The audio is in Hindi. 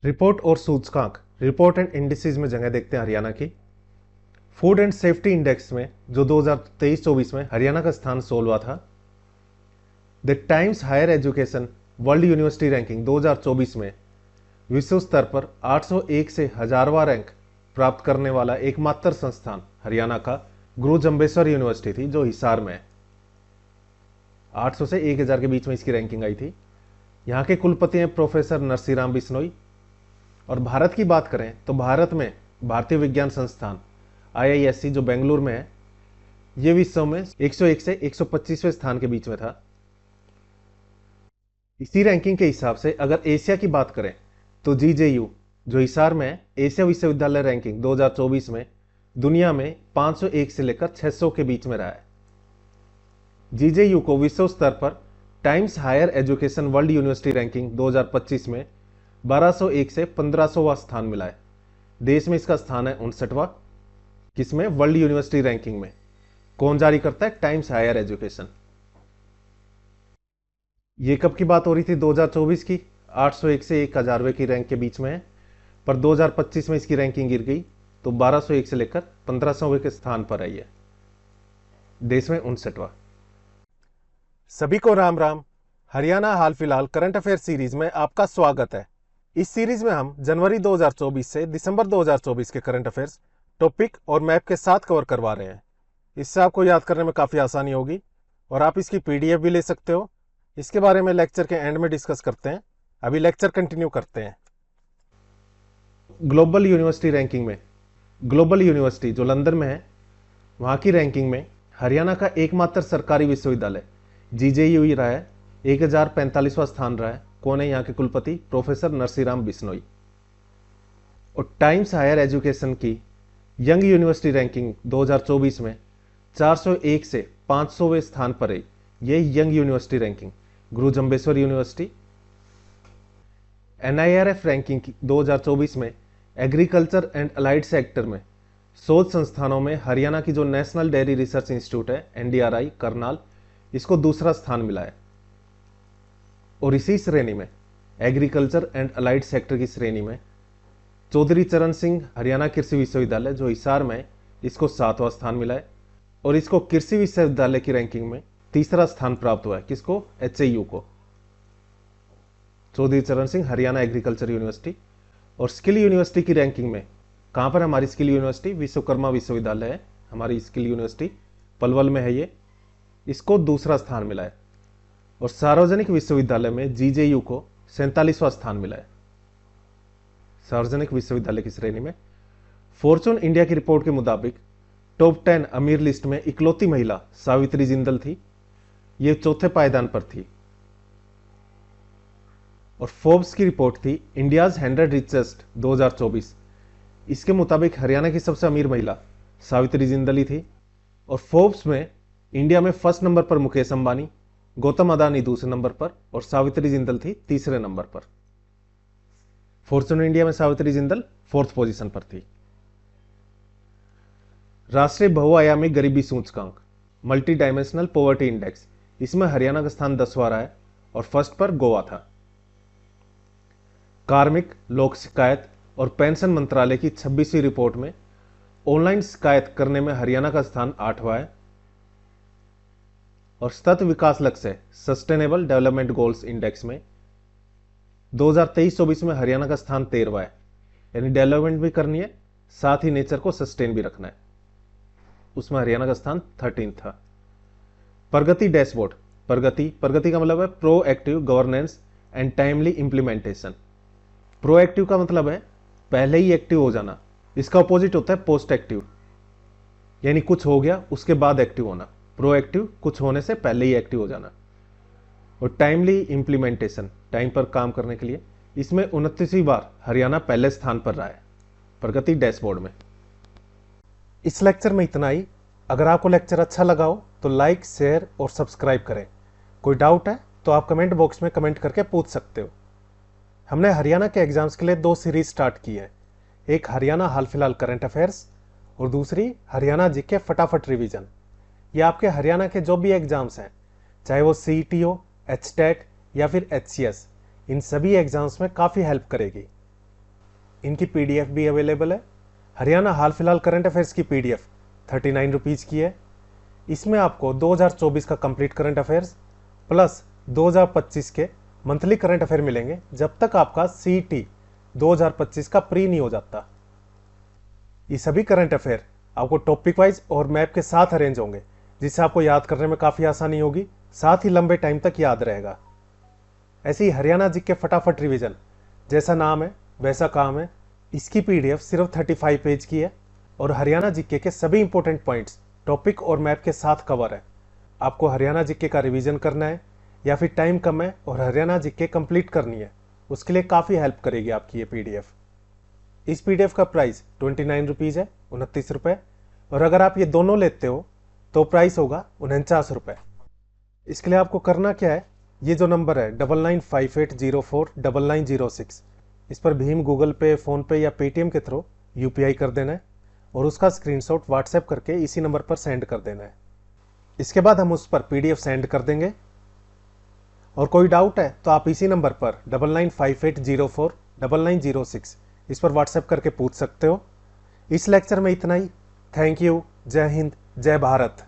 रिपोर्ट और सूचकांक रिपोर्ट एंड इंडिसेस में जगह देखते हैं हरियाणा की। फूड एंड सेफ्टी इंडेक्स में जो 2023-24 में हरियाणा का स्थान 16वां था। The Times Higher Education World University Ranking 2024 में विश्व स्तर पर 801 से 1000वां रैंक प्राप्त करने वाला एकमात्र संस्थान हरियाणा का गुरु जम्बेश्वर यूनिवर्सिटी थी, जो हिसार में है। 800 से 1000 के बीच में इसकी रैंकिंग आई थी। यहाँ के कुलपति हैं प्रोफेसर नरसिंहराम बिश्नोई। और भारत की बात करें तो भारत में भारतीय विज्ञान संस्थान IISc जो बेंगलुरु में है, ये विश्व में 101 से 125वें स्थान के बीच में था। इसी रैंकिंग के हिसाब से अगर एशिया की बात करें तो GJU जो हिसार में है, एशिया विश्वविद्यालय रैंकिंग 2024 में दुनिया में 501 से लेकर 600 के बीच में रहा है। GJU को विश्व स्तर पर Times Higher Education World University Ranking 2025 में 1201 से 1500वां स्थान मिला है। देश में इसका स्थान है 59वां। किसमें? वर्ल्ड यूनिवर्सिटी रैंकिंग में। कौन जारी करता है? Times Higher Education. ये कब की बात हो रही थी? 2024 की। 801 से 1000वें की रैंक के बीच में है, पर 2025 में इसकी रैंकिंग गिर गई तो 1201 से लेकर 1500वें के स्थान पर आई है। देश में 59वां। सभी को राम राम। हरियाणा हाल फिलहाल करंट अफेयर सीरीज में आपका स्वागत है। इस सीरीज में हम जनवरी 2024 से दिसंबर 2024 के करंट अफेयर्स टॉपिक और मैप के साथ कवर करवा रहे हैं। इससे आपको याद करने में काफ़ी आसानी होगी और आप इसकी PDF भी ले सकते हो। इसके बारे में लेक्चर के एंड में डिस्कस करते हैं। अभी लेक्चर कंटिन्यू करते हैं। ग्लोबल यूनिवर्सिटी रैंकिंग में ग्लोबल यूनिवर्सिटी जो लंदन में है, वहाँ की रैंकिंग में हरियाणा का एकमात्र सरकारी विश्वविद्यालय GJU ही रहा है। 1045वां स्थान रहा है। कौन है यहाँ के कुलपति? प्रोफेसर नरसिंहराम बिश्नोई। और टाइम्स हायर एजुकेशन की यंग यूनिवर्सिटी रैंकिंग 2024 में 401 से 500वें स्थान पर है। ये यंग यूनिवर्सिटी रैंकिंग गुरु जम्बेश्वर यूनिवर्सिटी। NIRF रैंकिंग 2024 में एग्रीकल्चर एंड अलाइड सेक्टर में शोध संस्थानों में हरियाणा की जो नेशनल डेयरी रिसर्च इंस्टीट्यूट है NDRI करनाल, इसको दूसरा स्थान मिला है। और इसी श्रेणी में एग्रीकल्चर एंड अलाइड सेक्टर की श्रेणी में चौधरी चरण सिंह हरियाणा कृषि विश्वविद्यालय जो हिसार में है, इसको 7वां स्थान मिला है। और इसको कृषि विश्वविद्यालय की रैंकिंग में तीसरा स्थान प्राप्त हुआ है। किसको? HAU को। चौधरी चरण सिंह हरियाणा एग्रीकल्चर यूनिवर्सिटी। और स्किल यूनिवर्सिटी की रैंकिंग में कहाँ पर हमारी स्किल यूनिवर्सिटी? विश्वकर्मा विश्वविद्यालय है हमारी स्किल यूनिवर्सिटी, पलवल में है ये, इसको दूसरा स्थान मिला है। और सार्वजनिक विश्वविद्यालय में GJU को 47वां स्थान मिला है। सार्वजनिक विश्वविद्यालय की श्रेणी में फॉर्चून इंडिया की रिपोर्ट के मुताबिक टॉप 10 अमीर लिस्ट में इकलौती महिला सावित्री जिंदल थी। ये चौथे पायदान पर थी। और फोर्ब्स की रिपोर्ट थी इंडियाज 100 रिचेस्ट 2024। इसके मुताबिक हरियाणा की सबसे अमीर महिला सावित्री जिंदल ही थी। और फोर्ब्स में इंडिया में फर्स्ट नंबर पर मुकेश अंबानी, गौतम अदानी दूसरे नंबर पर और सावित्री जिंदल थी तीसरे नंबर पर। फॉर्चून इंडिया में सावित्री जिंदल 4th पोजीशन पर थी। राष्ट्रीय बहुआयामी गरीबी सूचकांक मल्टी डायमेंशनल पॉवर्टी इंडेक्स, इसमें हरियाणा का स्थान 10वां रहा है और फर्स्ट पर गोवा था। कार्मिक, लोक शिकायत और पेंशन मंत्रालय की 26वीं रिपोर्ट में ऑनलाइन शिकायत करने में हरियाणा का स्थान 8वां है। और सतत विकास लक्ष्य सस्टेनेबल डेवलपमेंट गोल्स इंडेक्स में 2023-24 में हरियाणा का स्थान 13वां है। यानी डेवलपमेंट भी करनी है, साथ ही नेचर को सस्टेन भी रखना है। उसमें हरियाणा का स्थान 13 था। प्रगति डैशबोर्ड, प्रगति का मतलब है proactive governance and timely implementation. Proactive का मतलब है पहले ही एक्टिव हो जाना। इसका अपोजिट होता है पोस्ट एक्टिव, यानी कुछ हो गया उसके बाद एक्टिव होना। प्रोएक्टिव कुछ होने से पहले ही एक्टिव हो जाना। और टाइमली इंप्लीमेंटेशन, टाइम पर काम करने के लिए, इसमें 29वीं बार हरियाणा पहले स्थान पर रहा है प्रगति डैशबोर्ड में। इस लेक्चर में इतना ही। अगर आपको लेक्चर अच्छा लगा हो तो लाइक, शेयर और सब्सक्राइब करें। कोई डाउट है तो आप कमेंट बॉक्स में कमेंट करके पूछ सकते हो। हमने हरियाणा के एग्जाम्स के लिए 2 सीरीज स्टार्ट की है। एक हरियाणा हाल फिलहाल करंट अफेयर्स और दूसरी हरियाणा जीके फटाफट रिवीजन। ये आपके हरियाणा के जो भी एग्जाम्स हैं, चाहे वो CET हो, HTET या फिर HCS, इन सभी एग्जाम्स में काफ़ी हेल्प करेगी। इनकी पीडीएफ भी अवेलेबल है। हरियाणा हाल फिलहाल करंट अफेयर्स की पीडीएफ 39 रुपीज़ की है। इसमें आपको 2024 का कंप्लीट करंट अफेयर्स प्लस 2025 के मंथली करंट अफेयर मिलेंगे, जब तक आपका सीटी 2025 का प्री नहीं हो जाता। ये सभी करंट अफेयर आपको टॉपिक वाइज और मैप के साथ अरेंज होंगे, जिससे आपको याद करने में काफ़ी आसानी होगी, साथ ही लंबे टाइम तक याद रहेगा। ऐसे ही हरियाणा जीके फटाफट रिवीजन, जैसा नाम है वैसा काम है। इसकी पीडीएफ सिर्फ 35 पेज की है और हरियाणा जीके के सभी इंपॉर्टेंट पॉइंट्स टॉपिक और मैप के साथ कवर है। आपको हरियाणा जीके का रिवीजन करना है या फिर टाइम कम है और हरियाणा जीके कंप्लीट करनी है, उसके लिए काफ़ी हेल्प करेगी आपकी ये पीडीएफ। इस पीडीएफ का प्राइस 29 रुपीज़ है, 29 रुपये। और अगर आप ये दोनों लेते हो तो प्राइस होगा 49 रुपये। इसके लिए आपको करना क्या है, ये जो नंबर है 9958049906, इस पर भीम, गूगल पे, फ़ोन पे या पेटीएम के थ्रू यूपीआई कर देना है और उसका स्क्रीनशॉट व्हाट्सएप करके इसी नंबर पर सेंड कर देना है। इसके बाद हम उस पर पीडीएफ सेंड कर देंगे। और कोई डाउट है तो आप इसी नंबर पर 9958049906 इस पर व्हाट्सएप करके पूछ सकते हो। इस लेक्चर में इतना ही। Thank you. जय हिंद, जय भारत।